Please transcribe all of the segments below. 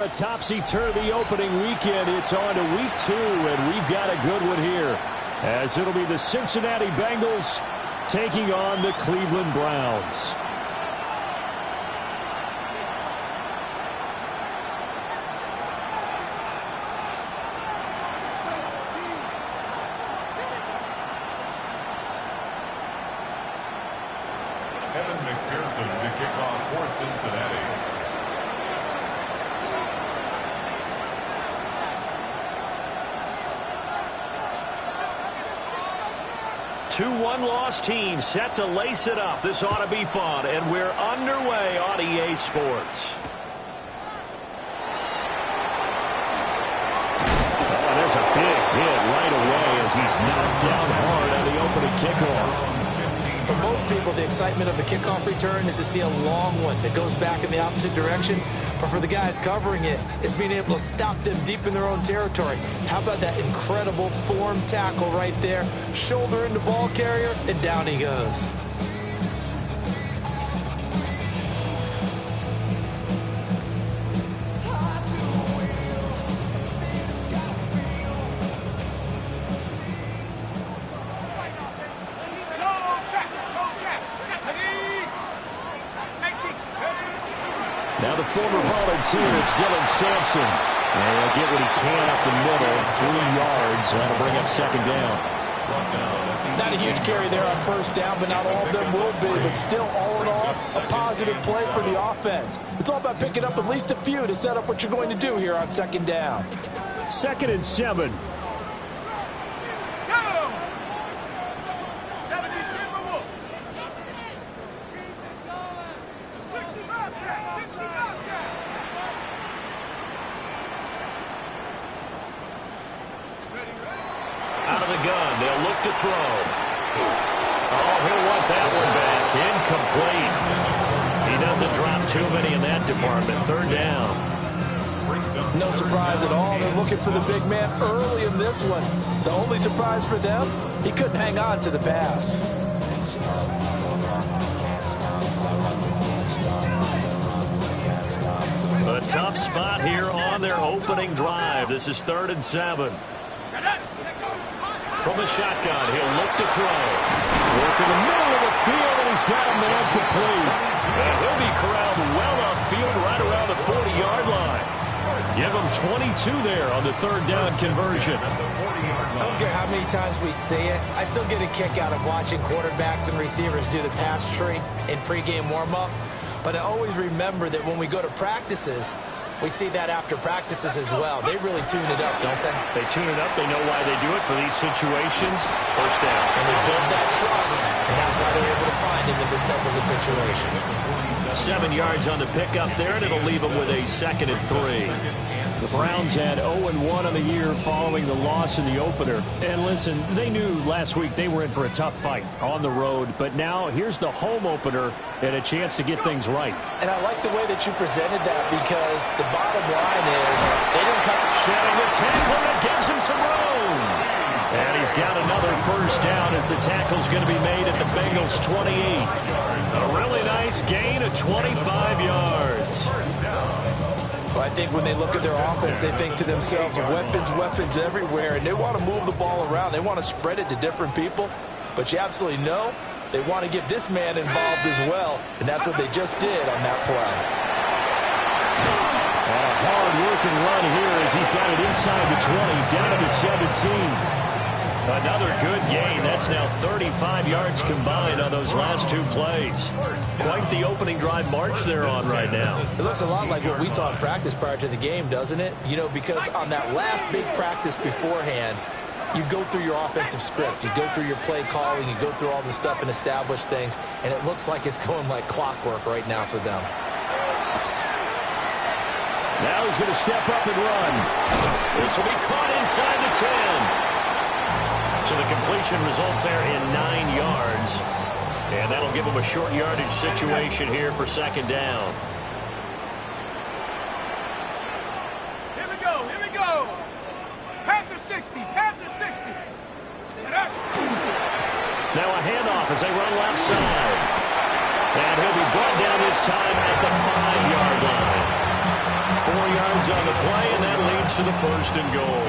A topsy-turvy opening weekend. It's on to week 2, and we've got a good one here, as it'll be the Cincinnati Bengals taking on the Cleveland Browns. Evan McPherson to kick off for Cincinnati. 2-1 loss team set to lace it up. This ought to be fun, and we're underway on EA Sports. Oh, there's a big hit right away as he's knocked down hard on the opening kickoff. For most people, the excitement of the kickoff return is to see a long one that goes back in the opposite direction. But for the guys covering it, it's being able to stop them deep in their own territory. How about that incredible form tackle right there? Shoulder into ball carrier, and down he goes. Now the former volunteer is Dylan Sampson. And he'll get what he can up the middle, 3 yards. That'll bring up second down. Not a huge carry there on first down, but not all of them will be. But still, all in all, a positive play for the offense. It's all about picking up at least a few to set up what you're going to do here on second down. 2nd and 7. Out of the gun, they'll look to throw. Oh, he'll want that one back. Incomplete. He doesn't drop too many in that department. 3rd down. No surprise at all. They're looking for the big man early in this one. The only surprise for them, he couldn't hang on to the pass. A tough spot here on their opening drive. This is 3rd and 7. From the shotgun, he'll look to throw. Work in the middle of the field, and he's got a man complete. And he'll be corralled well upfield right around the 40-yard line. Give him 22 there on the 3rd down conversion. I don't care how many times we see it. I still get a kick out of watching quarterbacks and receivers do the pass tree in pregame warm-up. But I always remember that when we go to practices, we see that after practices as well. They really tune it up, don't they? They tune it up. They know why they do it for these situations. First down. And they build that trust, and that's why they're able to find him in this type of a situation. 7 yards on the pickup there, and it'll leave them with a 2nd and 3. The Browns had 0-1 on the year following the loss in the opener. And listen, they knew last week they were in for a tough fight on the road. But now here's the home opener and a chance to get things right. And I like the way that you presented that, because the bottom line is they didn't come shedding the tackle that gives him some room. And he's got another first down as the tackle's going to be made at the Bengals 28. A really nice gain of 25 yards. Well, I think when they look at their offense, they think to themselves, weapons everywhere, and they want to move the ball around. They want to spread it to different people, but you absolutely know they want to get this man involved as well, and that's what they just did on that play. And a hard-working run here as he's got it inside the 20, down to the 17. Another good gain. That's now 35 yards combined on those last 2 plays. Quite the opening drive march they're on right now. It looks a lot like what we saw in practice prior to the game, doesn't it? You know, because on that last big practice beforehand, you go through your offensive script. You go through your play calling. You go through all the stuff and establish things. And it looks like it's going like clockwork right now for them. Now he's going to step up and run. This will be caught inside the 10. So the completion results there in 9 yards. And that'll give him a short yardage situation here for 2nd down. Here we go. Panther 60. Now a handoff as they run left side. And he'll be brought down this time at the 5-yard line. 4 yards on the play, and that leads to the first and goal.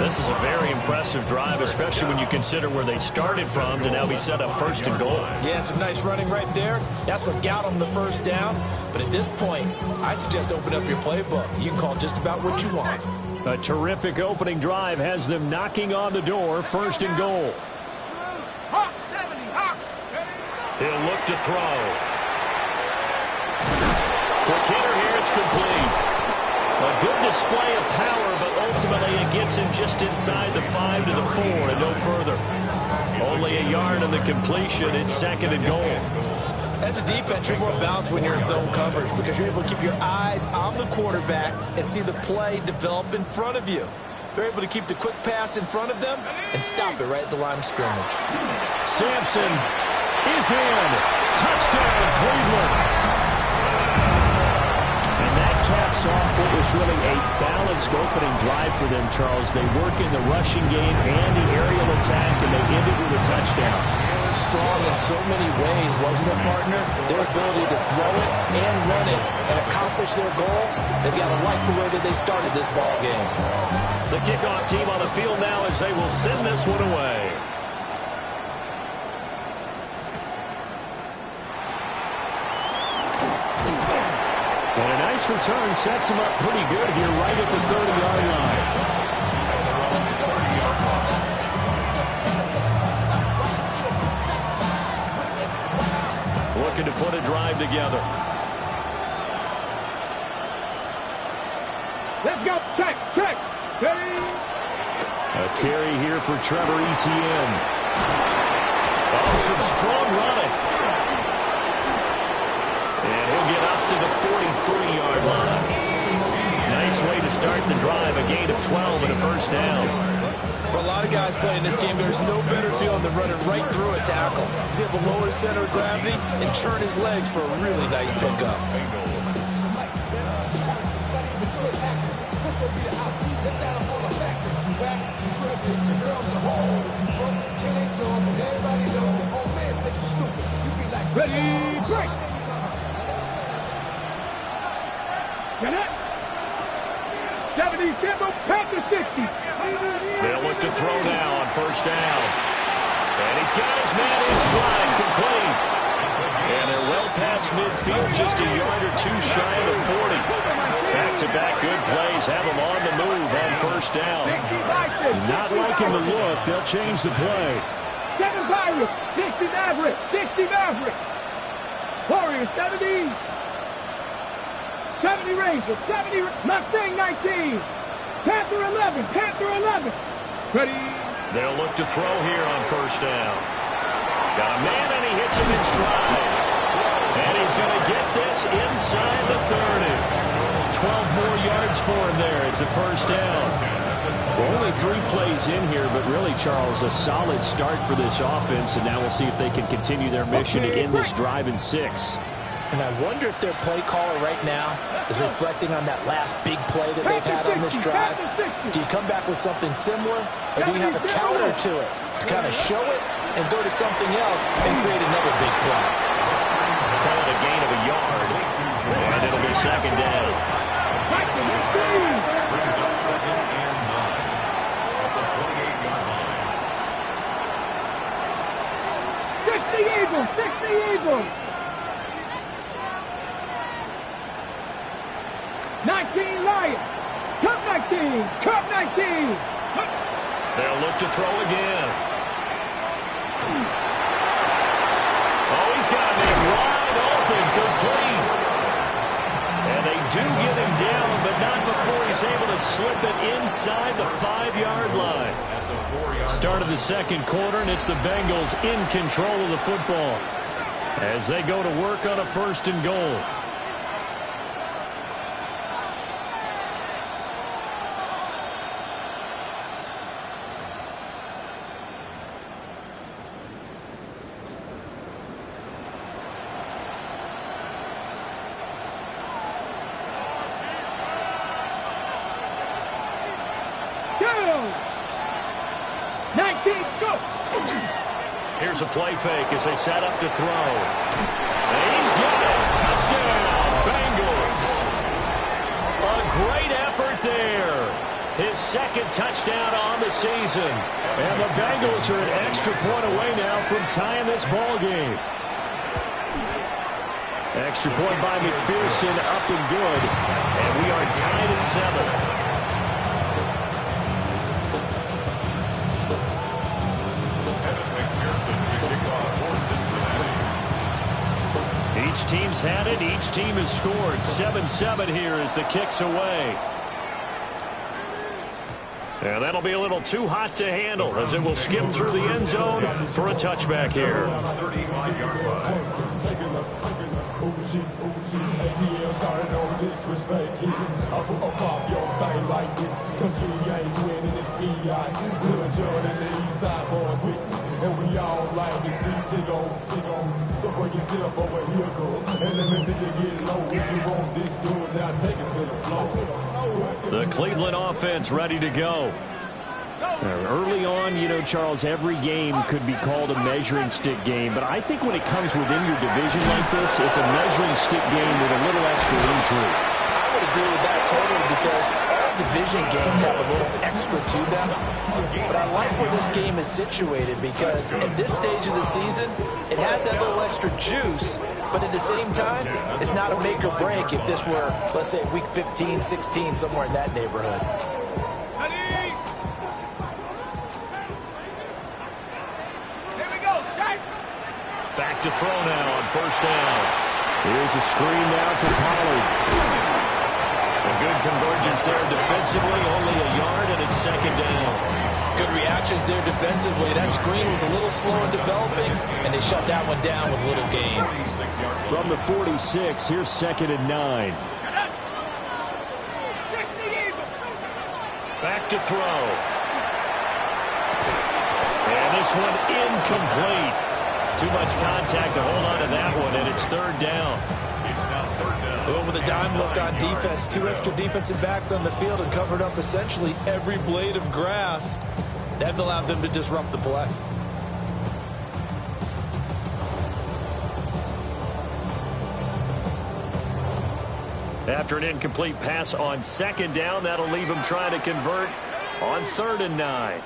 This is a very impressive drive, especially when you consider where they started from to now be set up first and goal. Yeah, and some nice running right there. That's what got them the first down. But at this point, I suggest open up your playbook. You can call just about what you want. A terrific opening drive has them knocking on the door, first and goal. Hawks 70, Hawks. He'll look to throw. Quick hitter here, it's complete. A good display of power, but ultimately it gets him just inside the 5 to the 4 and no further. Only a yard on the completion. It's second and goal. As a defense, you're more balanced when you're in zone coverage because you're able to keep your eyes on the quarterback and see the play develop in front of you. They're able to keep the quick pass in front of them and stop it right at the line of scrimmage. Sampson is in. Touchdown, Cleveland. And that caps off what was really a balanced opening drive for them, Charles. They work in the rushing game and the aerial attack, and they ended with a touchdown. Strong in so many ways, wasn't it, partner? Their ability to throw it and run it and accomplish their goal, they've got to like the way that they started this ball game. The kickoff team on the field now as they will send this one away. And a nice return sets him up pretty good here right at the 30-yard line. Looking to put a drive together. Let's go. Check, check. Steady. A carry here for Trevor Etienne. Oh, some strong running. And he'll get up to the 43-yard line. Nice way to start the drive. A gain of 12 and a first down. For a lot of guys playing this game, there's no better feeling than running right through a tackle. He's able to lower his center of gravity and turn his legs for a really nice pickup. Ready, break. Get it. 70, Simple, Panther 60. They'll look to throw now on first down. And he's got his man in stride, complete. And they're well past midfield, just a yard or two shy of the 40. Back-to-back good plays have them on the move on first down. Not liking the look, they'll change the play. 7 Pirates, 60 Maverick, 60 Maverick. Warriors 70. 70 Rangers, 70 Mustang 19. Panther 11, Panther 11. Ready. They'll look to throw here on first down. Got a man and he hits him in stride. And he's going to get this inside the 30. 12 more yards for him there. It's a first down. Well, only 3 plays in here, but really, Charles, a solid start for this offense. And now we'll see if they can continue their mission to end this drive in 6. And I wonder if their play caller right now is reflecting on that last big play that they've had on this drive. Do you come back with something similar, or do you have a counter to it to kind of show it and go to something else and create another big play? Call it a gain of a yard, and it'll be second down. Brings up second and 9 at the 28-yard line. 60 Eagles, 60 Eagles. 19 Lions. Cup 19. Cup 19. They'll look to throw again. Oh, he's got him wide open, complete. And they do get him down, but not before he's able to slip it inside the 5-yard line. Start of the second quarter, and it's the Bengals in control of the football as they go to work on a first and goal. Here's a play fake as they set up to throw. And he's got it. Touchdown, Bengals. His second touchdown on the season. And the Bengals are an extra point away now from tying this ball game. Extra point by McPherson, up and good. And we are tied at 7. Each team's had it. Each team has scored. 7-7 here as the kick's away. And that'll be a little too hot to handle as it will skip through the end zone for a touchback here. And we all like to see Tigo. So bring yourself over here, girl. And let me see you get low. If you want this good, now take it to the floor. The Cleveland offense ready to go. Early on, you know, Charles, every game could be called a measuring stick game. But I think when it comes within your division like this, it's a measuring stick game with a little extra intrigue. I would agree with that totally because all division games have a little extra to them. But I like where this game is situated because at this stage of the season, it has that little extra juice. But at the same time, it's not a make or break if this were, let's say, week 15, 16, somewhere in that neighborhood. Back to throw now on first down. Here's a screen now for Pollard. A good convergence there defensively, only a yard, and it's second down. Good reactions there defensively. That screen was a little slow in developing, and they shut that one down with little gain. From the 46, here's second and 9. Back to throw. And this one incomplete. Too much contact to hold on to that one, and it's third down. Well, with a dime look on defense, 2 extra defensive backs on the field and covered up essentially every blade of grass. That allowed them to disrupt the play. After an incomplete pass on second down, that'll leave him trying to convert on third and 9.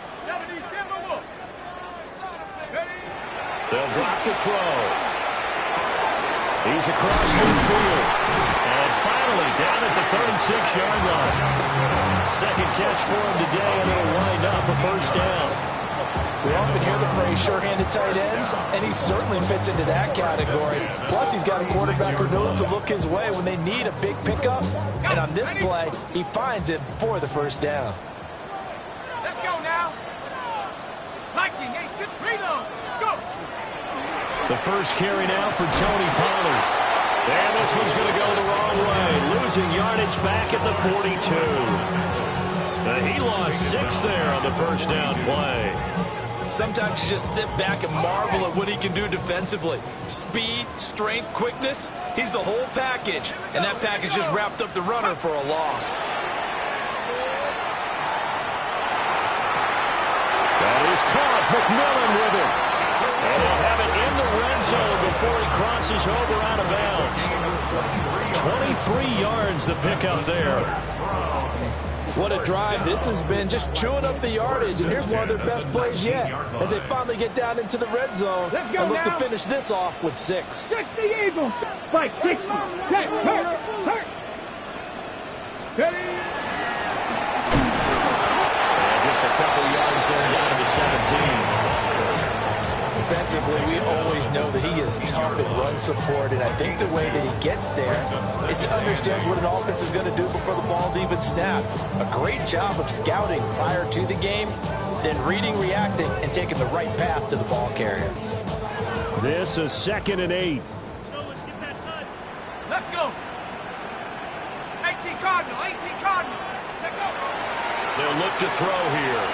They'll drop the throw. He's across midfield. And finally down at the 36-yard line. Second catch for him today, and it'll wind up a first down. We often hear the phrase sure-handed tight ends, and he certainly fits into that category. Plus, he's got a quarterback who knows to look his way when they need a big pickup. And on this play, he finds it for the first down. Let's go now. Liking, reload. Go. The first carry now for Tony Pollard. And this one's going to go the wrong way. Losing yardage back at the 42. He lost 6 there on the first down play. Sometimes you just sit back and marvel at what he can do defensively. Speed, strength, quickness. He's the whole package. And that package just wrapped up the runner for a loss. That is caught. McMillan with it. And he'll have it in the red zone before he crosses over out of bounds. 23 yards the pickup there. What a drive. This has been just chewing up the yardage. And here's one of their best plays yet as they finally get down into the red zone and look to finish this off with 6. 60 Eagles. Fight 60. Set. Hurt. Ready. And just a couple yards there down to the 17. Defensively, we always know that he is tough in run support, and I think the way that he gets there is he understands what an offense is going to do before the ball's even snapped. A great job of scouting prior to the game, then reading, reacting, and taking the right path to the ball carrier. This is second and 8. Let's go. 18 Cardinal. Take over. They'll look to throw here.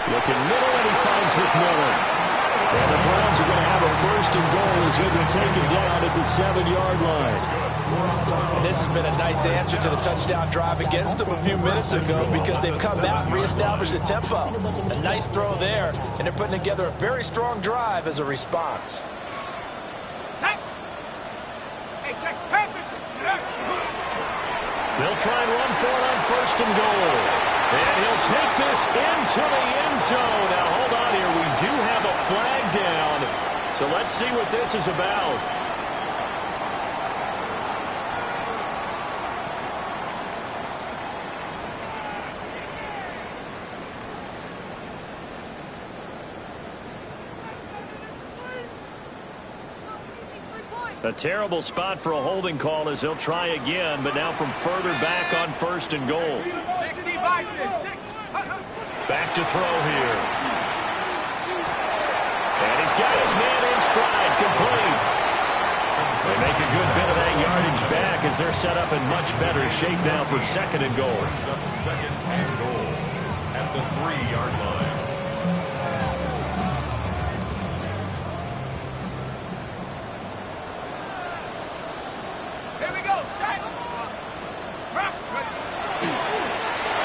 Looking middle, and he finds McMillan. And the Browns are going to have a first and goal as he'll be taken down at the 7-yard line. And this has been a nice answer to the touchdown drive against them a few minutes ago because they've come out and reestablished the tempo. A nice throw there, and they're putting together a very strong drive as a response. Check. Hey, check. Panthers. They'll try and run for it on first and goal. And he'll take this into the end zone. Now, hold on here. We do have a flag down. So let's see what this is about. A terrible spot for a holding call as he'll try again, but now from further back on first and goal. 60 by 6. Back to throw here. And he's got his man in stride, complete. They make a good bit of that yardage back as they're set up in much better shape now for second and goal. Brings up second and goal at the 3-yard line.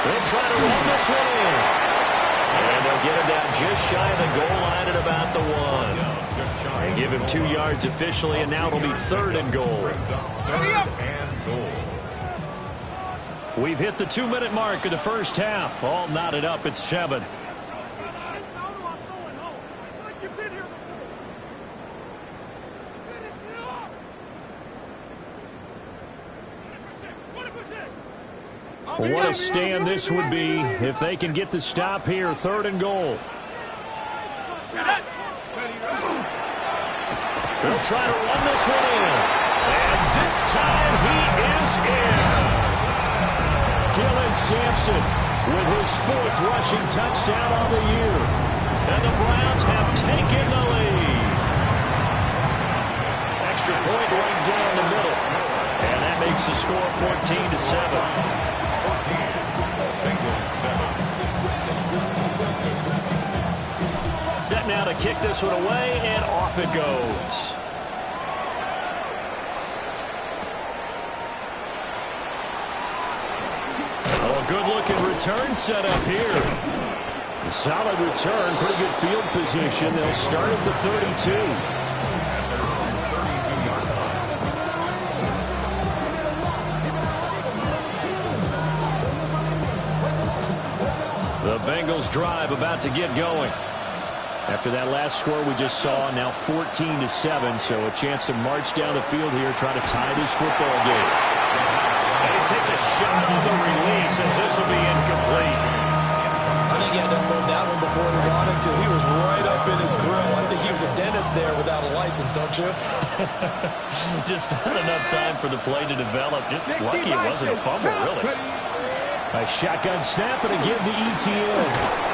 They'll try to run this one in. And they'll get him down just shy of the goal line at about the 1. And give him 2 yards officially, and now it'll be third and goal. We've hit the 2-minute mark of the first half. All knotted up at 7. What a stand this would be if they can get the stop here. Third and goal. They'll try to run this one in. And this time he is in. Dylan Sampson with his 4th rushing touchdown on the year. And the Browns have taken the lead. Extra point right down the middle. And that makes the score 14-7. Set now to kick this one away, and off it goes. Oh, good-looking return set up here. A solid return, pretty good field position. They'll start at the 32. The Bengals drive about to get going. After that last score we just saw, now 14-7, so a chance to march down the field here, try to tie this football game. And he takes a shot on the release as this will be incomplete. I think he had to unload that one before he wanted to. He was right up in his grill. I think he was a dentist there without a license, don't you? Just not enough time for the play to develop. Just lucky it wasn't a fumble, really. A shotgun snap, and again to ETN.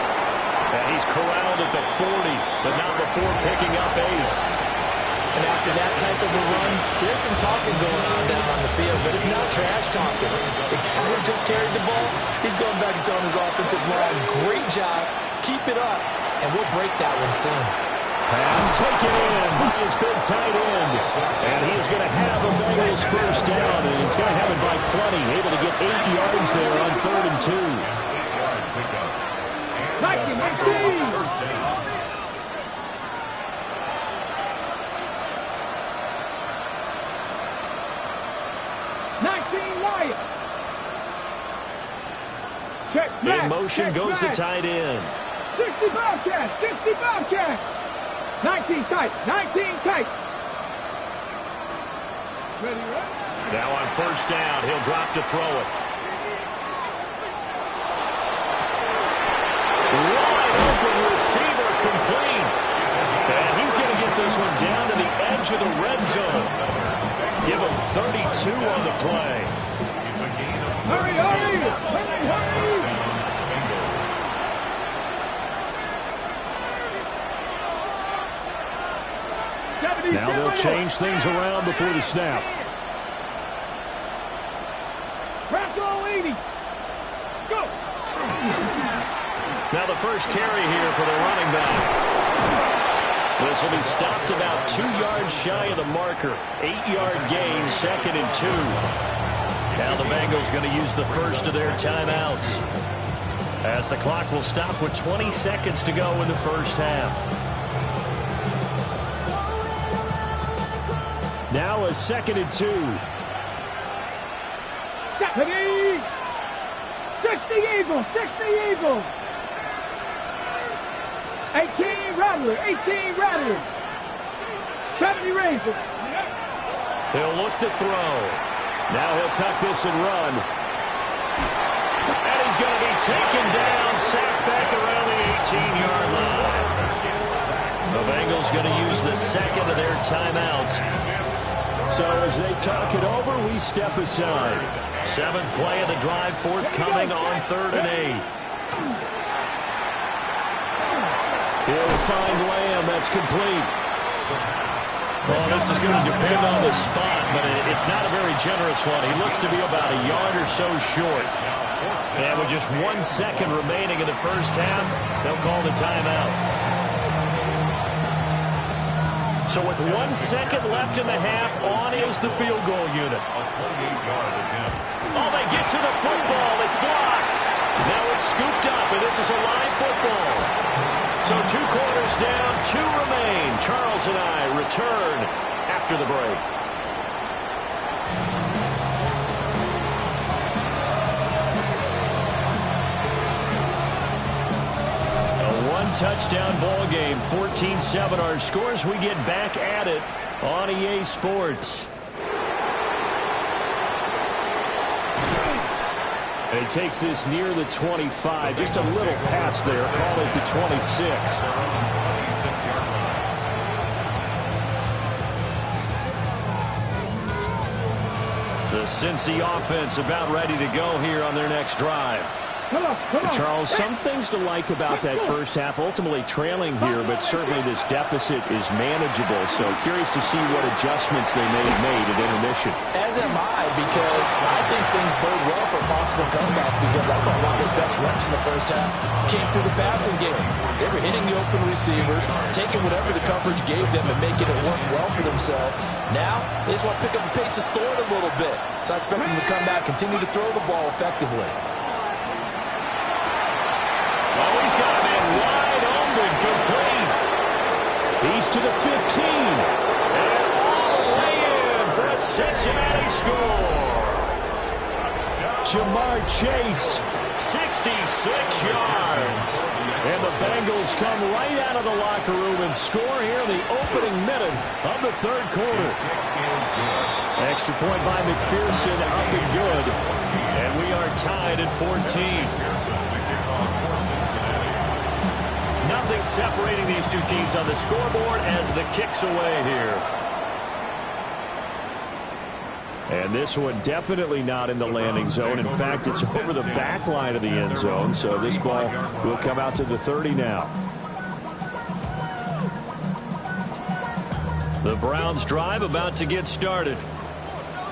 And he's corralled at the 40, but not before picking up 8. And after that type of a run, there's some talking going on down on the field, but it's not trash talking. The guy who just carried the ball, he's going back and telling his offensive line, great job, keep it up, and we'll break that one soon. Pass taken in by his big tight end. And he is going to have a Bengals first down, and he's going to have it by plenty, able to get 8 yards there on 3rd and 2. 19 Lions. Check. In motion goes the tight end. 60 Bobcats. 60 Bobcats. 19 tight. 19 tight. Ready, ready. Now on first down, he'll drop to throw it. Wide open receiver, complete. And he's going to get this one down to the edge of the red zone. Give him 32 on the play. Hurry, hurry. Hurry, hurry. Now they'll change things around before the snap. Razzle 80. Go. Now the first carry here for the running back. This will be stopped about 2 yards shy of the marker. 8-yard gain, 2nd and 2. Now the Bengals going to use the first of their timeouts, as the clock will stop with 20 seconds to go in the first half. Now a 2nd and 2. 70. 60 Eagles. 60 Eagles. 18 Rattlers. 18 Rattlers. 70 Rangers. He'll look to throw. Now he'll tuck this and run. And he's going to be taken down, sacked back around the 18-yard line. The Bengals going to use the second of their timeouts. So as they talk it over, we step aside. Seventh play of the drive, forthcoming on 3rd and 8. He'll find Lamb. That's complete. Well, this is going to depend on the spot, but it's not a very generous one. He looks to be about a yard or so short. And with just 1 second remaining in the first half, they'll call the timeout. So with 1 second left in the half, on is the field goal unit. A 28-yard attempt. Oh, they get to the football. It's blocked. Now it's scooped up, and this is a live football. So 2 quarters down, 2 remain. Charles and I return after the break. A 1-touchdown ball game, 14-7 our scores. We get back at it on EA Sports. And he takes this near the 25. Just a little pass there. Call it the 26. The Cincy offense about ready to go here on their next drive. Come on. Charles, some things to like about that first half. Ultimately trailing here, but certainly this deficit is manageable. So curious to see what adjustments they may have made at intermission. As am I, because I think things bode well for a possible comeback, because I thought one of their best reps in the first half came through the passing game. They were hitting the open receivers, taking whatever the coverage gave them and making it work well for themselves. Now, they just want to pick up the pace of scoring a little bit. So I expect them to come back, continue to throw the ball effectively. Oh, he's got a man wide open, complete. He's to the 15. And all the way in for a Cincinnati score. Jamar Chase, 66 yards. And the Bengals come right out of the locker room and score here in the opening minute of the 3rd quarter. Extra point by McPherson, up and good. And we are tied at 14. Nothing separating these two teams on the scoreboard as the kick's away here. And this one definitely not in the landing zone. In fact, it's over the back line of the end zone. So this ball will come out to the 30 now. The Browns drive about to get started.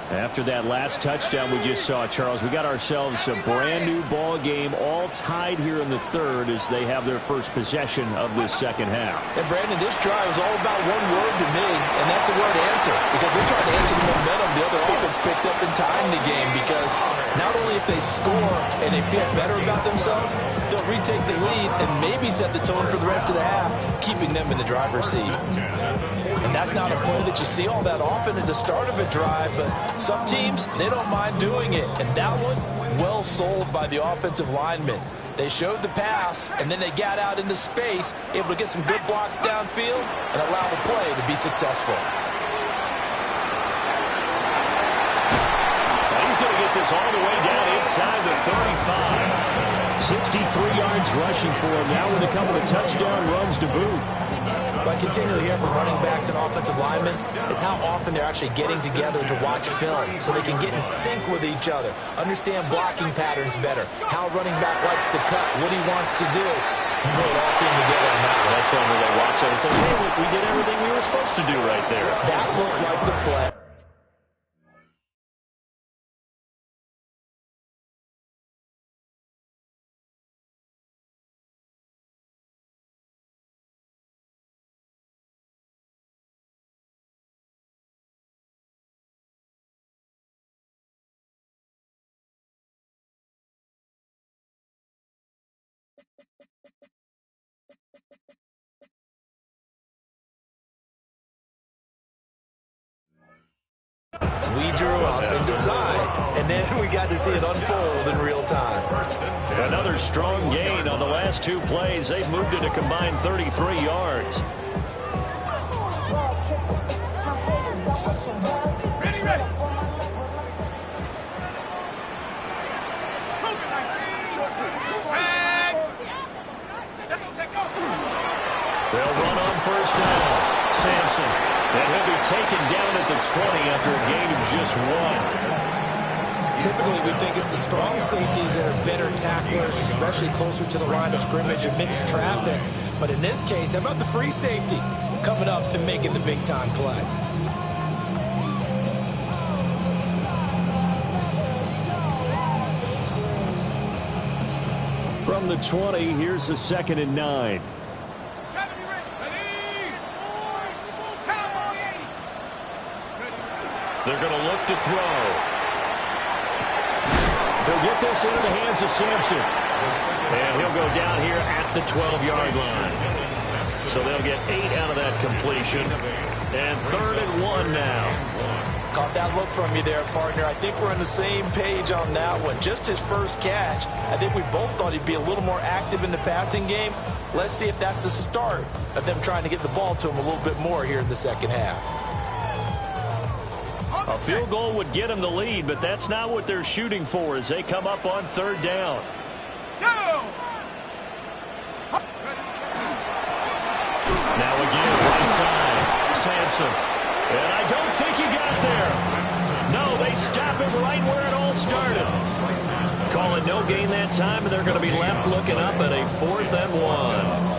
After that last touchdown we just saw, Charles, we got ourselves a brand new ball game, all tied here in the 3rd as they have their first possession of this second half. And Brandon, this drive is all about one word to me, and that's the word answer. Because they're trying to answer the momentum the other offense picked up in time the game. Because not only if they score and they feel better about themselves, they'll retake the lead and maybe set the tone for the rest of the half, keeping them in the driver's seat. And that's not a play that you see all that often at the start of a drive, but some teams, they don't mind doing it. And that one, well sold by the offensive linemen. They showed the pass, and then they got out into space, able to get some good blocks downfield and allow the play to be successful. He's going to get this all the way down inside the 35. 63 yards rushing for him now with a couple of touchdown runs to boot. What I continually hear from running backs and offensive linemen is how often they're actually getting together to watch film so they can get in sync with each other, understand blocking patterns better, how a running back likes to cut, what he wants to do. And it all came together on that one. That's one where they watch that and say, hey, we did everything we were supposed to do right there. That looked like the play. Weed drew up and designed, and then we got to see it unfold in real time. Another strong gain on the last 2 plays. They've moved it a combined 33 yards. They'll run on first down. Sampson. And he'll be taken down at the 20 after a gain of just 1. Typically, we think it's the strong safeties that are better tacklers, especially closer to the line of scrimmage amidst traffic. But in this case, how about the free safety coming up and making the big-time play? From the 20, here's the 2nd and 9. They're going to look to throw. They'll get this into the hands of Sampson. And he'll go down here at the 12-yard line. So they'll get 8 out of that completion. And 3rd and 1 now. Caught that look from you there, partner. I think we're on the same page on that one. Just his first catch. I think we both thought he'd be a little more active in the passing game. Let's see if that's the start of them trying to get the ball to him a little bit more here in the second half. A field goal would get them the lead, but that's not what they're shooting for as they come up on 3rd down. Now again, right side, Sampson. And I don't think he got there. No, they stop him right where it all started. Call it no gain that time, and they're going to be left looking up at a 4th and 1.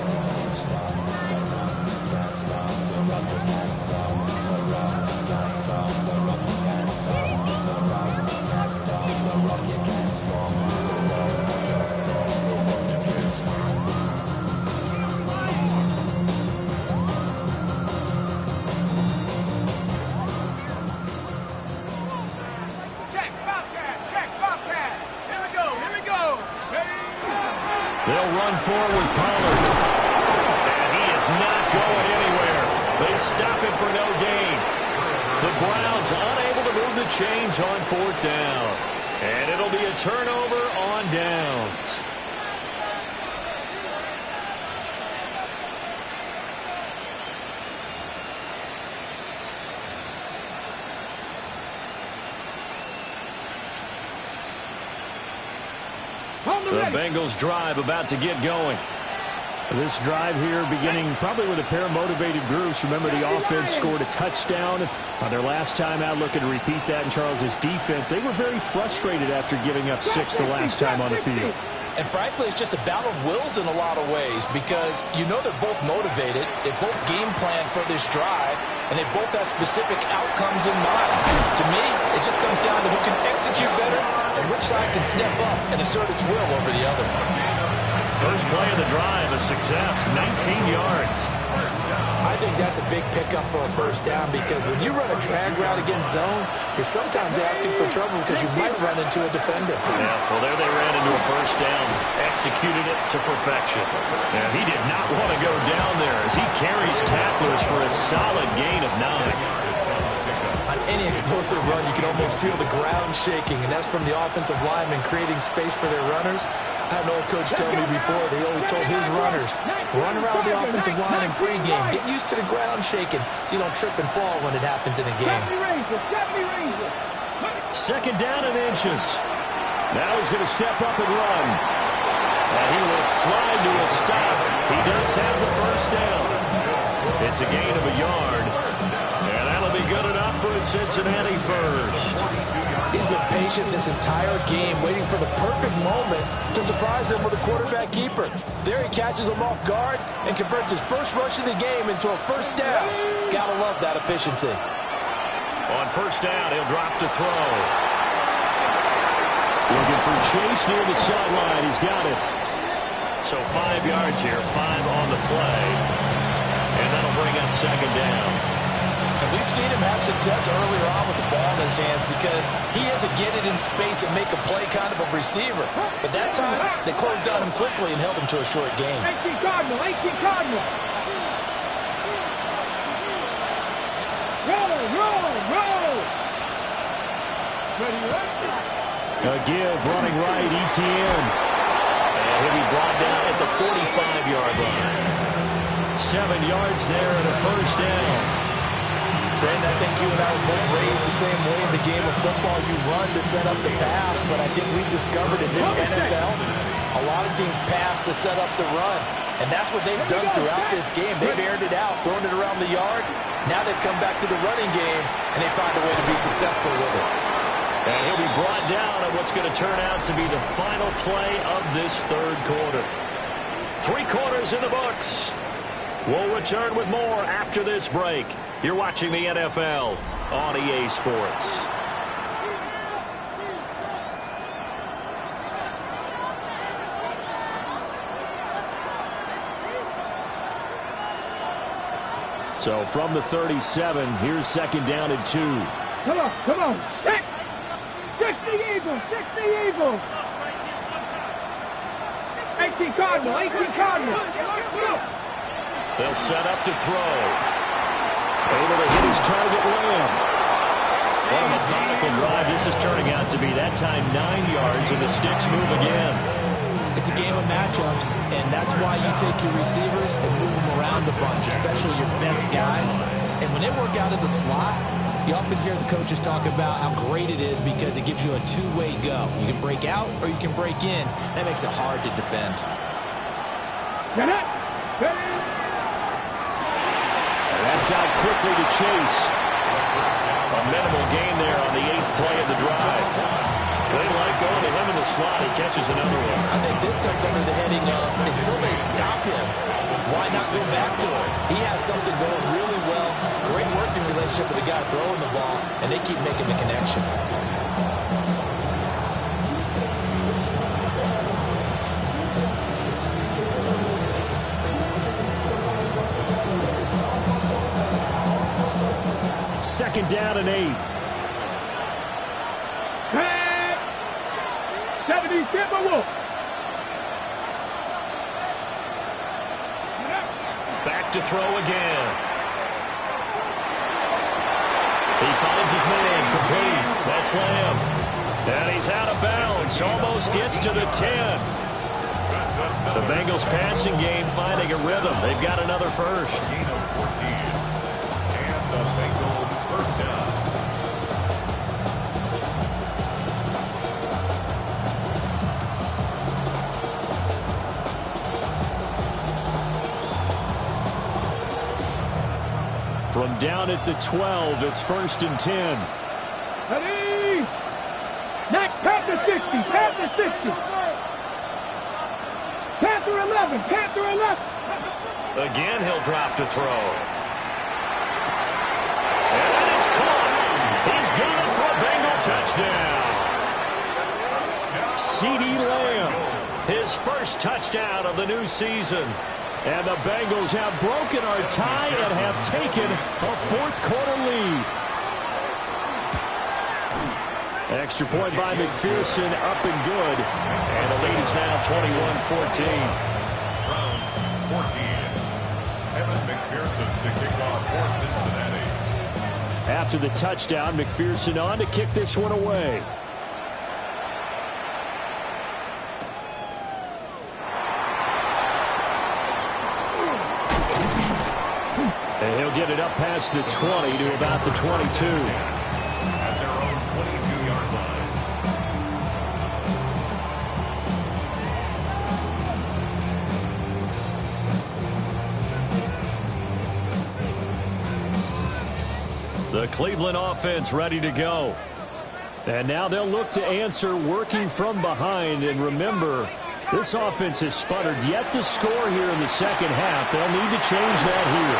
They'll run forward with Pollard. And he is not going anywhere. They stop him for no gain. The Browns unable to move the chains on 4th down. And it'll be a turnover on downs. The Bengals drive about to get going. This drive here beginning probably with a pair of motivated groups. Remember, the offense scored a touchdown on their last time out. Looking to repeat that in Charles's defense. They were very frustrated after giving up 6 the last time on the field. And frankly, it's just a battle of wills in a lot of ways because you know they're both motivated. They both game plan for this drive, and they both have specific outcomes in mind. To me, it just comes down to who can execute better and which side can step up and assert its will over the other. First play of the drive, a success, 19 yards. I think that's a big pickup for a first down because when you run a drag route against zone, you're sometimes asking for trouble because you might run into a defender. Yeah, well, there they ran into a first down, executed it to perfection. And he did not want to go down there as he carries tacklers for a solid gain of 9. On any explosive run, you can almost feel the ground shaking, and that's from the offensive linemen creating space for their runners. I had an old coach tell me before, they always told his runners, run around the offensive line in pregame. Get used to the ground shaking so you don't trip and fall when it happens in a game. 2nd down and inches. Now he's going to step up and run. And he will slide to a stop. He does have the first down. It's a gain of a yard. And that'll be good enough for a Cincinnati first. He's been patient this entire game, waiting for the perfect moment to surprise them with a quarterback keeper. There he catches him off guard and converts his first rush of the game into a first down. Gotta love that efficiency. On first down, he'll drop to throw. Looking for Chase near the sideline. He's got it. So 5 yards here, 5 on the play. And that'll bring up 2nd down. And we've seen him have success earlier on with the ball in his hands because he has a get it in space and make a play kind of a receiver. But that time, they closed on him quickly and held him to a short gain. 18 Cardinal, 18 Cardinal. Roll, roll, roll. A give, running right, Etienne. And he'll be brought down at the 45-yard line. 7 yards there and a first down. Brandon, I think you and I were both raised the same way in the game of football. You run to set up the pass, but I think we've discovered in this NFL, a lot of teams pass to set up the run. And that's what they've done throughout this game. They've aired it out, thrown it around the yard. Now they've come back to the running game, and they find a way to be successful with it. And he'll be brought down at what's going to turn out to be the final play of this third quarter. 3 quarters in the books. We'll return with more after this break. You're watching the NFL on EA Sports. So from the 37, here's second down and 2. Come on. Six the Eagles. 18 Cardinal. They'll set up to throw. Able to hit his target, Lamb. What a methodical drive. This is turning out to be, that time, 9 yards, and the sticks move again. It's a game of matchups, and that's why you take your receivers and move them around a bunch, especially your best guys. And when they work out of the slot, you often hear the coaches talk about how great it is because it gives you a two-way go. You can break out or you can break in. That makes it hard to defend. That's out quickly to Chase. A minimal gain there on the 8th play of the drive. They like going to him in the slot. He catches another one. I think this comes under the heading of, until they stop him, why not go back to him? He has something going really well. Great working relationship with the guy throwing the ball, and they keep making the connection. Second down and 8. 70 Timberwolves. Back to throw again. He finds his man, complete. That's Lamb. And he's out of bounds. Almost gets to the 10. The Bengals passing game finding a rhythm. They've got another first. Gain of 14. And the Bengals first down. From down at the 12, it's 1st and 10. Ready? Next, Panther 60. Panther 11. Again, he'll drop to throw. And that is caught. He's got it for a Bengal touchdown. CeeDee Lamb, his first touchdown of the new season. And the Bengals have broken our tie and have taken a 4th quarter lead. Extra point by McPherson, up and good. And the lead is now 21-14. Browns 14. Evan McPherson to kick off for Cincinnati. After the touchdown, McPherson on to kick this one away. And he'll get it up past the 20 to about the 22. At their own 22-yard line. The Cleveland offense ready to go. And now they'll look to answer working from behind. And remember, this offense has sputtered yet to score here in the second half. They'll need to change that here.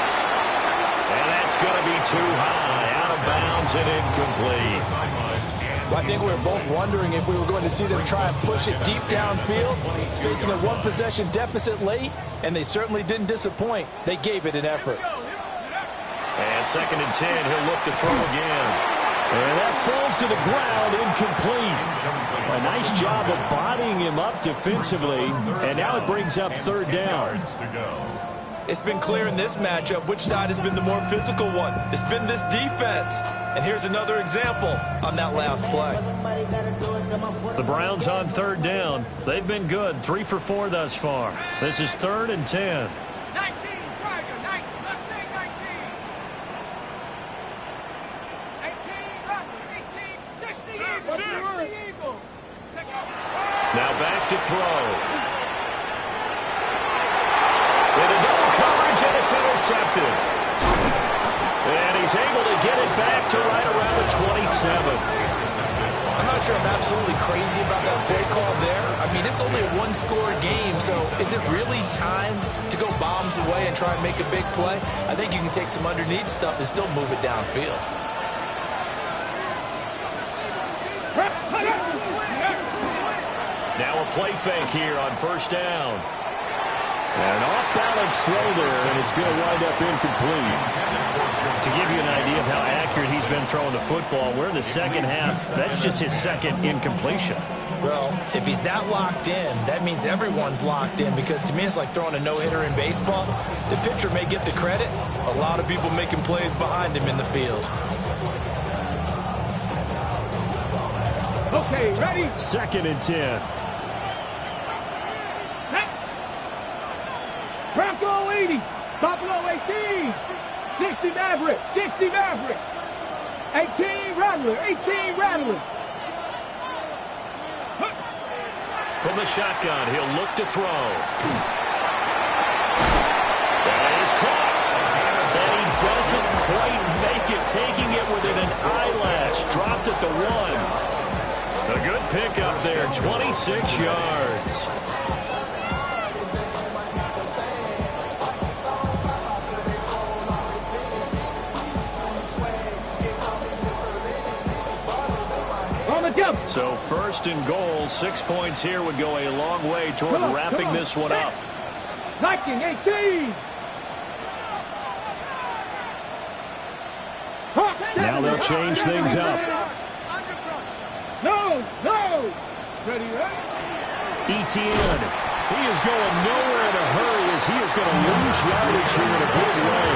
And that's going to be too high, out of bounds and incomplete. I think we were both wondering if we were going to see them try and push it deep downfield, facing a one-possession deficit late, and they certainly didn't disappoint. They gave it an effort. And 2nd and 10, he'll look to throw again. And that falls to the ground, incomplete. A nice job of bodying him up defensively, and now it brings up 3rd down. It's been clear in this matchup which side has been the more physical one. It's been this defense. And here's another example on that last play. The Browns on third down. They've been good, 3 for 4 thus far. This is 3rd and 10. 19, Tiger, 19, let's take 19. 18, Rattler, 18, 60 Eagles, 60 Eagles. Now back to throw. Into double coverage, and it's intercepted. And he's able to get it back to right around the 27. I'm not sure I'm absolutely crazy about that play call there. I mean, it's only a one-score game, so is it really time to go bombs away and try and make a big play? I think you can take some underneath stuff and still move it downfield. Now a play fake here on first down. An off-balance throw there, and it's going to wind up incomplete. To give you an idea of how accurate he's been throwing the football, we're in the second half. That's just his second incompletion. Well, if he's that locked in, that means everyone's locked in, because to me it's like throwing a no-hitter in baseball. The pitcher may get the credit. A lot of people making plays behind him in the field. Okay, ready? 2nd and 10. Bronco 80, Buffalo 18, 60 Maverick, 60 Maverick, 18 Rattler, 18 Rattler. From the shotgun, he'll look to throw. That is caught. And he doesn't quite make it, taking it within an eyelash. Dropped at the 1. A good pickup there, 26 yards. So 1st and goal, 6 points here would go a long way toward wrapping this one up. 19-18. Now they'll change things up. No. Ready, Etienne. He is going nowhere in a hurry as he is going to lose yardage here in a big way.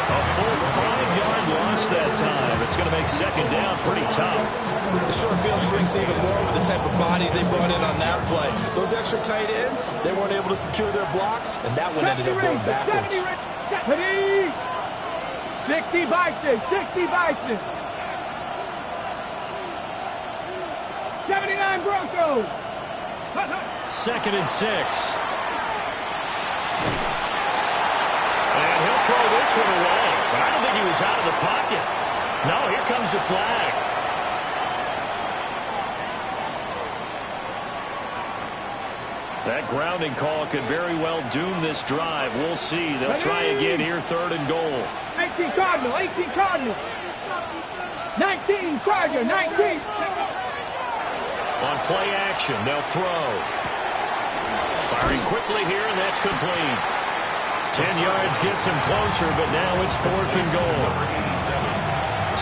A full 5-yard loss that time. It's going to make 2nd down pretty tough. The short field shrinks even more with the type of bodies they brought in on that play. Those extra tight ends, they weren't able to secure their blocks, and that one ended up going backwards. 60 Bison, 60 Bison. 79 Broncos. 2nd and 6. And he'll throw this one away. But I don't think he was out of the pocket. No, here comes the flag. That grounding call could very well doom this drive. We'll see. They'll try again here, 3rd and goal. 18 Cardinal, 18 Cardinal. 19 Charger, 19. On play action, they'll throw. Firing quickly here, and that's complete. 10 yards gets him closer, but now it's 4th and goal.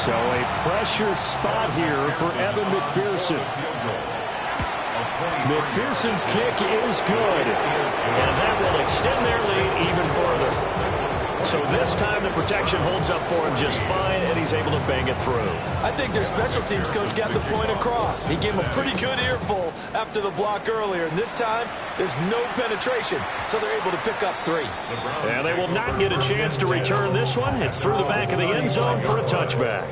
So a pressure spot here for Evan McPherson. McPherson's kick is good, and that will extend their lead even further. So this time the protection holds up for him just fine, and he's able to bang it through. I think their special teams coach got the point across. He gave him a pretty good earful after the block earlier, and this time there's no penetration, so they're able to pick up 3. And they will not get a chance to return this one. It's through the back of the end zone for a touchback.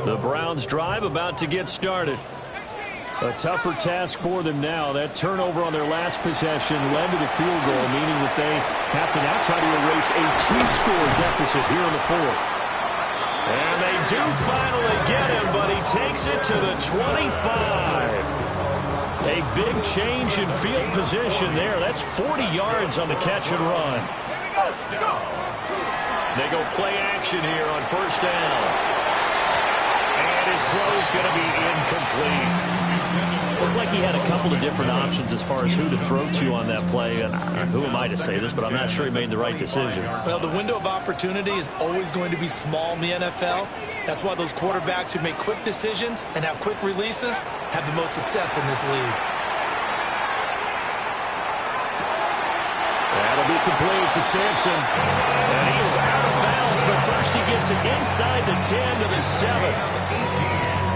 The Browns drive about to get started. A tougher task for them now. That turnover on their last possession led to the field goal, meaning that they have to now try to erase a 2-score deficit here in the 4th. And they do finally get him, but he takes it to the 25. A big change in field position there. That's 40 yards on the catch and run. They go play action here on 1st down. And his throw is going to be incomplete. Looked like he had a couple of different options as far as who to throw to on that play. And who am I to say this, but I'm not sure he made the right decision. Well, the window of opportunity is always going to be small in the NFL. That's why those quarterbacks who make quick decisions and have quick releases have the most success in this league. That'll be complete to Sampson. And he is out of bounds, but first he gets it inside the 10 to the 7.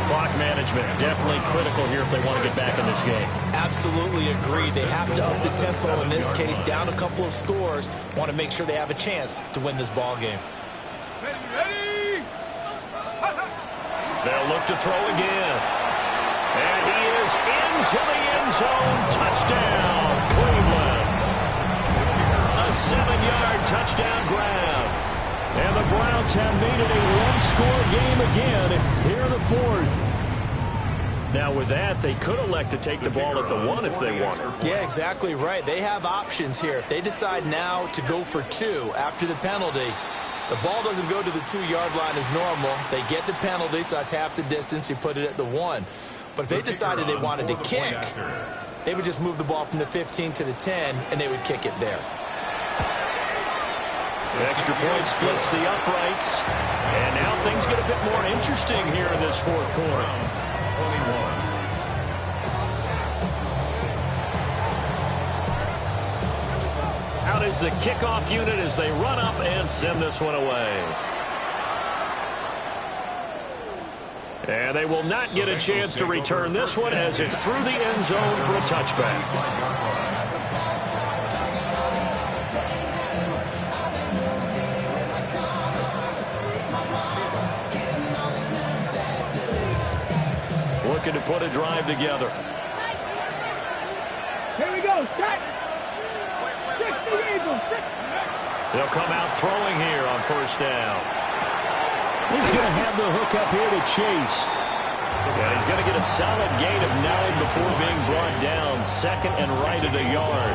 Clock management definitely critical here if they want to get back in this game. Absolutely agree. They have to up the tempo in this case, down a couple of scores. Want to make sure they have a chance to win this ball game. Ready? They'll look to throw again. And he is into the end zone. Touchdown, Cleveland. A 7-yard touchdown grab. And the Browns have made it a one-score game again here in the fourth. Now with that, they could elect to take the ball at the 1 if they want. Yeah, exactly right. They have options here. If they decide now to go for 2 after the penalty, the ball doesn't go to the 2-yard line as normal. They get the penalty, so that's half the distance. You put it at the 1. But if they decided they wanted to kick, they would just move the ball from the 15 to the 10, and they would kick it there. Extra point splits the uprights. And now things get a bit more interesting here in this fourth quarter. Out is the kickoff unit as they run up and send this one away. And they will not get a chance to return this one as it's through the end zone for a touchback. Looking to put a drive together. Here we go. Set. 60 Eagles. They'll come out throwing here on first down. He's going to have the hook up here to Chase. Yeah, he's going to get a solid gain of 9 before being brought down. Second and right at a yard.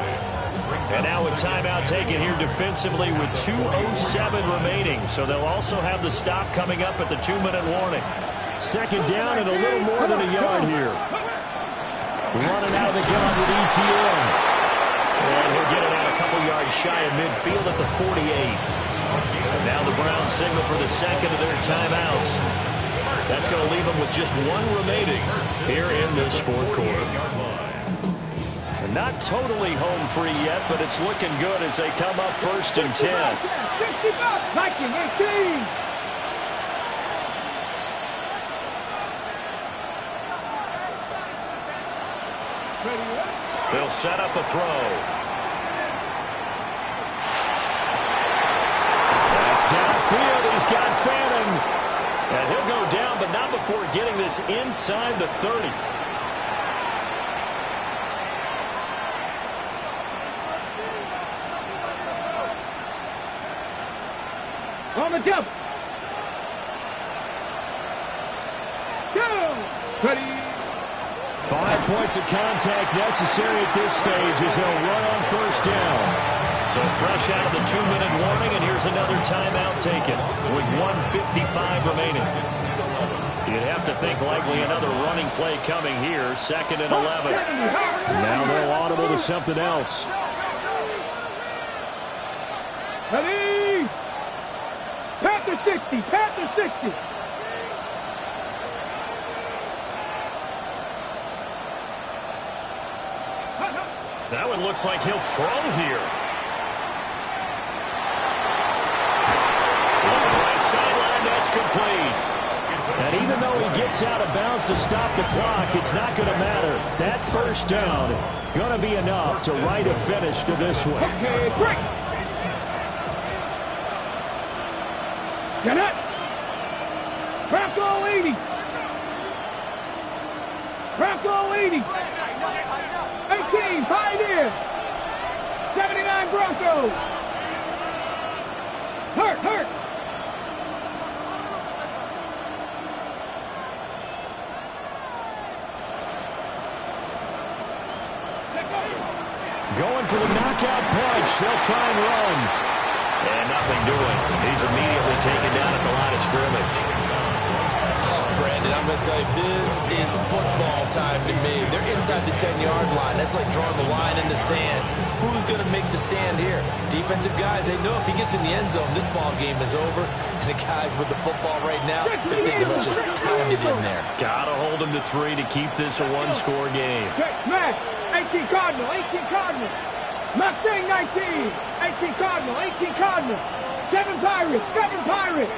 And now a timeout taken here defensively with 2:07 remaining. So they'll also have the stop coming up at the 2-minute warning. Second down and a little more than a yard here. Running out of the gun with ETN. And he'll get it out a couple yards shy of midfield at the 48. Now the Browns signal for the second of their timeouts. That's going to leave them with just 1 remaining here in this fourth quarter. Not totally home free yet, but it's looking good as they come up first and 10. Viking 18. They'll set up a throw. That's downfield. He's got Fanning. And he'll go down, but not before getting this inside the 30. On the jump. 2. Ready. 5 points of contact necessary at this stage as they'll run on first down. So fresh out of the 2-minute warning, and here's another timeout taken with 1:55 remaining. You'd have to think likely another running play coming here, second and 11. Now they'll audible to something else. Ready. Panther 60. Panther 60. That one looks like he'll throw here. On the right sideline, that's complete. And even though he gets out of bounds to stop the clock, it's not going to matter. That first down going to be enough to write a finish to this one. Okay, great. Get it. Bronco 80. Bronco 80. 18, Pioneer. 79 Broncos. Hurt. Going for the knockout punch. They'll try and run. And nothing doing. He's immediately taken down at the line of scrimmage. Brandon, I'm going to tell you, this is football time to me. They're inside the 10-yard line. That's like drawing the line in the sand. Who's going to make the stand here? Defensive guys, they know if he gets in the end zone, this ball game is over. And the guys with the football right now, they're thinking, let's just pound it in there. Got to hold them to 3 to keep this a one-score game. Max, 18 Cardinal, 18 Cardinal. Mustang 19, 18 Cardinal, 18 Cardinal. 7 Pirates, 7 Pirates.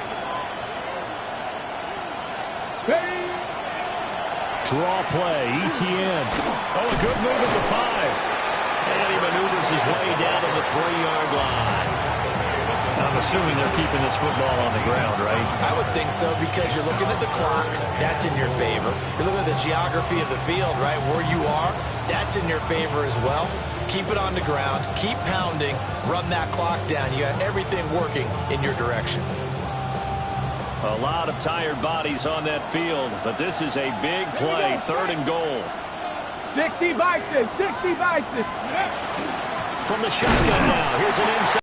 Draw play, ETN. Oh, a good move at the 5. And he maneuvers his way down to the 3-yard line. I'm assuming they're keeping this football on the ground, right? I would think so, because you're looking at the clock. That's in your favor. You're looking at the geography of the field, right? Where you are, that's in your favor as well. Keep it on the ground. Keep pounding. Run that clock down. You got everything working in your direction. A lot of tired bodies on that field, but this is a big play, 3rd and goal. 60 Vices, 60 Vices. From the shotgun now, here's an inside.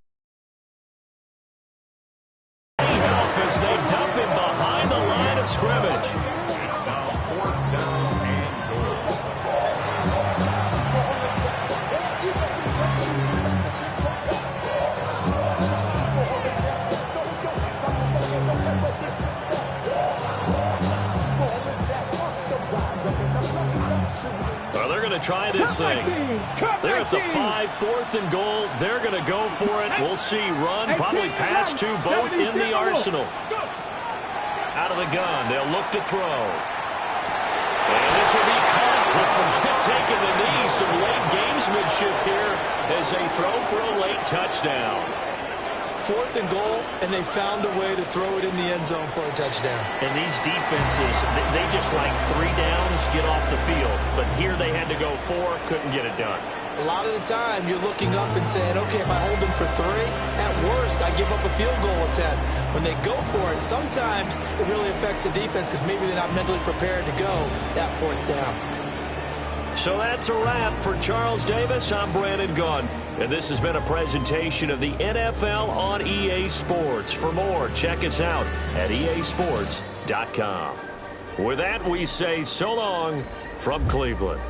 Help as they dump him behind the line of scrimmage. It's now 4th down and goal. Well, they're going to try this thing. They're at the 5, 4th and goal. They're going to go for it. We'll see. Run, probably pass to both in the arsenal. Out of the gun, they'll look to throw. And this will be caught with Fournette taking the knee. Some late gamesmanship here as they throw for a late touchdown. 4th and goal, and they found a way to throw it in the end zone for a touchdown. And these defenses, they just like 3 downs, get off the field. But here they had to go 4, couldn't get it done. A lot of the time, you're looking up and saying, okay, if I hold them for 3, at worst, I give up a field goal attempt. When they go for it, sometimes it really affects the defense because maybe they're not mentally prepared to go that 4th down. So that's a wrap for Charles Davis. I'm Brandon Gunn. And this has been a presentation of the NFL on EA Sports. For more, check us out at easports.com. With that, we say so long from Cleveland.